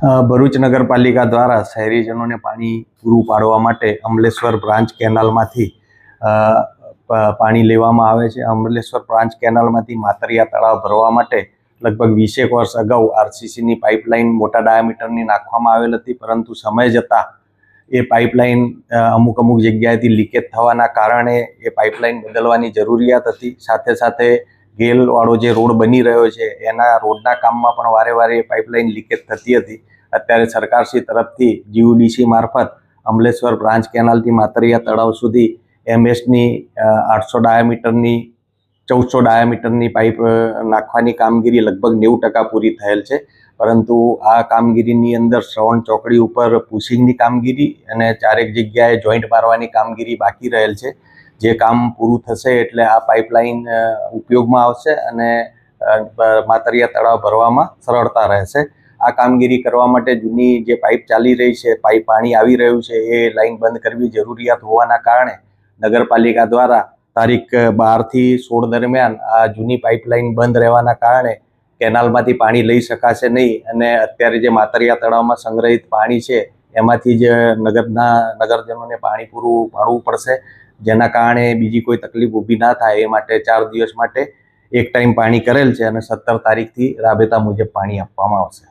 ભરૂચ નગરપાલિકા દ્વારા શહેરીજનોને પાણી પૂરું પાડવા માટે અમલેશ્વર બ્રાન્ચ કેનાલમાંથી પાણી લેવામાં આવે છે। અમલેશ્વર બ્રાન્ચ કેનાલમાંથી માતરિયા તળાવ ભરવા માટે લગભગ 20 વર્ષ અગાઉ આરસીસીની પાઇપલાઇન મોટા ડાયામીટરની નાખવામાં આવેલ હતી, પરંતુ સમય જતાં એ પાઇપલાઇન અમુક જગ્યાએથી લીકેજ થવાના કારણે એ પાઇપલાઇન બદલવાની જરૂરિયાત હતી। સાથે સાથે ગેલવાળો જે રોડ બની રહ્યો છે એના રોડના કામમાં પણ વારે વારે એ પાઇપલાઇન લીકેજ થતી હતી। અત્યારે સરકારશ્રી તરફથી જીયુડીસી મારફત અમલેશ્વર બ્રાન્ચ કેનાલથી માતરિયા તળાવ સુધી એમએસની 800 ડાયામીટરની 1400 ડાયામીટરની પાઇપ નાખવાની કામગીરી લગભગ 90% પૂરી થયેલ છે, પરંતુ આ કામગીરીની અંદર શ્રવણ ચોકડી ઉપર પુશિંગની કામગીરી અને 4 જગ્યાએ જોઈન્ટ મારવાની કામગીરી બાકી રહેલ છે। જે કામ પૂરું થશે એટલે આ પાઇપલાઇન ઉપયોગમાં આવશે અને માતરિયા તળાવ ભરવામાં સરળતા રહેશે। આ કામગીરી કરવા માટે જૂની જે પાઇપ ચાલી રહી છે, પાણી આવી રહ્યું છે, એ લાઇન બંધ કરવી જરૂરિયાત હોવાના કારણે નગરપાલિકા દ્વારા તારીખ 12 થી 16 દરમિયાન આ જૂની પાઇપલાઇન બંધ રહેવાના કારણે કેનાલમાંથી પાણી લઈ શકાશે નહીં અને અત્યારે જે માતરિયા તળાવમાં સંગ્રહિત પાણી છે એમાંથી જ નગરજનોને પાણી પૂરું પાડવું પડશે, જેના કારણે બીજી કોઈ તકલીફ ઊભી ના થાય એ માટે 4 દિવસ માટે એક ટાઈમ પાણી કરેલ છે અને 17 તારીખથી રાબેતા મુજબ પાણી આપવામાં આવશે।